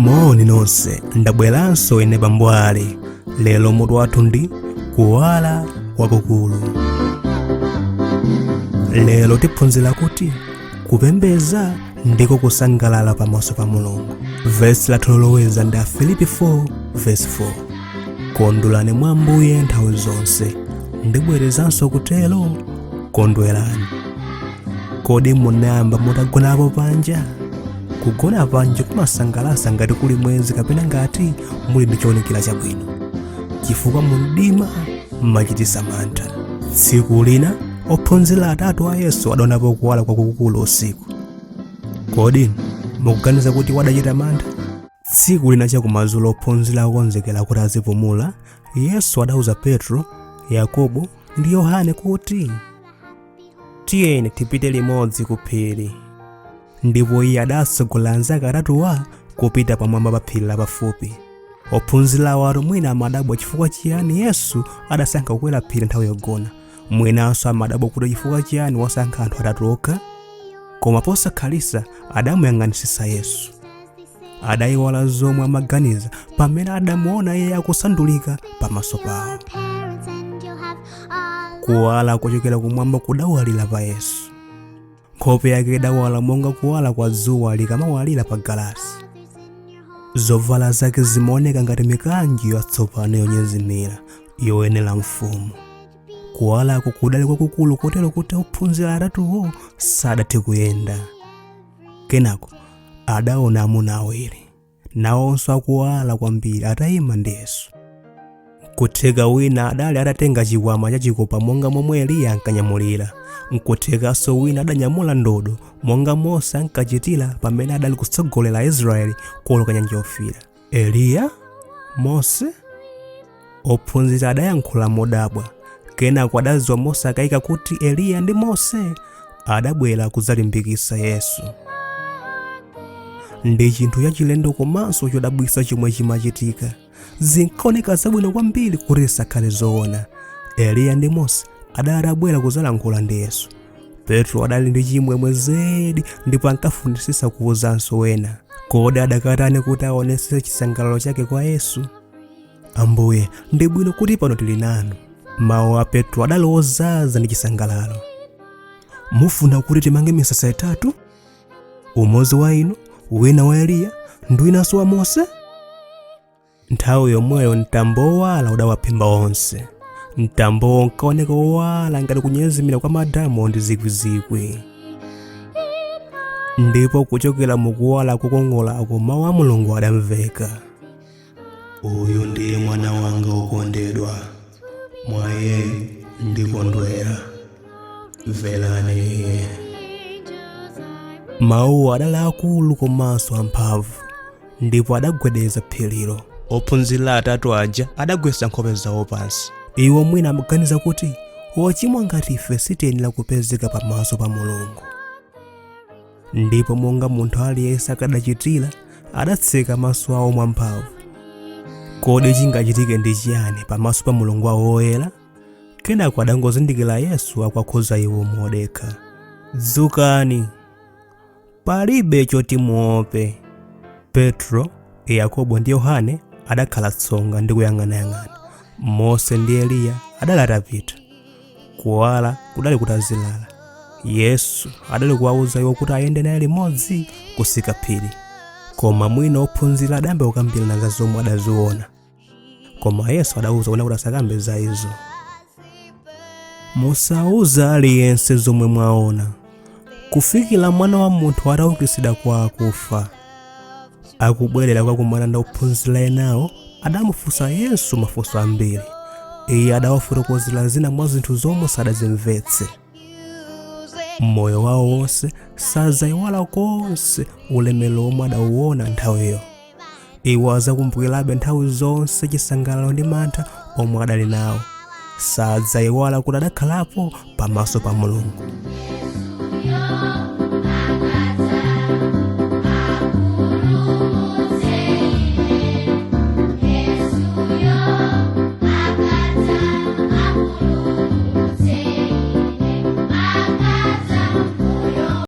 Moni nonse, ndabweranso ine bambwale. Lelo mutu wathu ndi Kuwala Kwakukulu. Lelo tiphunzira kuti kupembeza ndiko kusangalala pamaso pa Mulungu. Verse lathu loloweza ndi Filipi 4:4. Kondwerani mwa Ambuye nthawi zonse, ndibwerezanso kutelo kondwerani. Kodi munayamba mutagonapo panja? Kugona panja kumasangalatsa ngati kuli mwezi kapena ngati muli ndi choonekera chabwino, chifukwa mumdima mmachititsa mantha. Tsiku lina ophunzira atatu a Yesu adaonapo kuwala kwakukulu usiku. Kodi mukuganiza kuti wadachita mantha? Tsiku lina chakumadzulo ophunzira akonzekera kuti azipumula, Yesu adauza Petro, Yakobo ndi Yohane kuti tiyeni tipite limodzi ku phiri. Ndipo iye adatsogolera anzake atatuwa kupita pamwamba pa phiri lapafupi. Ophunzira awo mwina amadabwa chifukwa chiyani Yesu adasankha kukwera phiri nthawi yogona. Mwinanso amadabwa kuti chifukwa chiyani wasankha anthu atatu okha. Koma posakhalisa adamuyang'anisisa Yesu. Adayiwala zomwe amaganiza pamene adamuona iye akusandulika pamaso pawo. Kuwala kuchokera kumwamba kudawalira pa Yesu. Nkhope yake idawala monga kuwala kwa dzuwa likamawalira pa galasi. Zovala zake zimaoneka ngati mikanjo yatsopano yonyezimira yoyenera mfumu. Kuwalako kudali kwakukulu kotero kuti ophunzira atatuwo sadathe kuyenda. Kenako adaona amuna awiri, nawonso akuwala kwambiri atayima ndi Yesu. Nkutheka wina adali atatenga chikwama chachikopa monga momwe Eliya ankanyamulira. Nkuthekanso wina adanyamula ndodo monga Mose ankachitira pamene adali kutsogolera Israeli kuwoloka nyanja yofiira. Eliya? Mose? Ophunzira adayankhula modabwa. Kenako adadziwa Mose akayika kuti Eliya ndi Mose adabwera kudzalimbikitsa Yesu. Ndi chinthu chachilendo komanso chodabwitsa chomwe chimachitika. Zinkaoneka zabwino kwambiri kuti zisakhale zoona. Eliya ndi Mose adabwera kudzalankhula ndi Yesu. Petro adali ndi chimwemwe zedi ndipo ankafundisisa kuwuzanso wena. Kodi adakatani kuti aonetse chisangalalo chake kwa Yesu? Ambuye, ndi bwino kuti pano tili nanu. Mawu a Petro adali ozaza ndi chisangalalo. Mufuna kuti timange misasa itatu? Umodzi wa inu, wina wa Eliya, ndi winanso wa Mose? Nthawi yomweyo mtambo wowala udawaphimba onse. Mtambo unkaoneka wowala ngati kunyezimira kwa madamu ndi zikwizikwi. Ndipo kuchokera mukuwala kukongolako mawu a Mulungu adamveka. Uyu ndiye mwana wanga wokondedwa, mwa iye ndikondwera, mverani iye. Mawu adali akulu komanso amphamvu, ndipo adagwedeza phirilo. Ophunzira atatu aja adagwetsa nkhope zawo pansi. Iwo mwina amaganiza kuti wochimwa ngati ife sitiyenera kupezeka pamaso pa Mulungu. Ndipo monga munthu aliyense akadachitira, adatseka maso awo mwamphamvu. Kodi chingachitike ndi chiyani pamaso pa Mulungu wawo woyera? Kenako adangozindikira Yesu akwakhuza iwo modekha. Dzukani, palibe choti muope. Petro, Yakobo ndi Yohane adakhala tsonga ndi kuyang'anayang'ana. Mose ndi Eliya adali atapita. Kuwala kudali kutazilala. Yesu adali kuwawuza iwo kuti ayende naye limodzi kusika phiri. Koma mwina ophunzira adambe kukambirana za zomwe adaziona. Koma Yesu adawuza kuti asakambe za izo. Musawuza aliyense zomwe mwaona, kufikira Mwana wa Munthu ataukitsidwa kwa akufa. Akubwerera kukakumana ndi ophunzira enawo, adamufunsa Yesu mafunso ambiri. Iye adawafotokozera zina mwa zinthu zomwe sadazimvetse. Moyo wawo wonse sazayiwala konse ulemerero omwe adawuona nthawiyo. Iwo azakumbukirabe nthawi zonse chisangalalo ndi mantha omwe adali nawo. Sadzayiwala kuti adakhalapo pamaso pa Mulungu.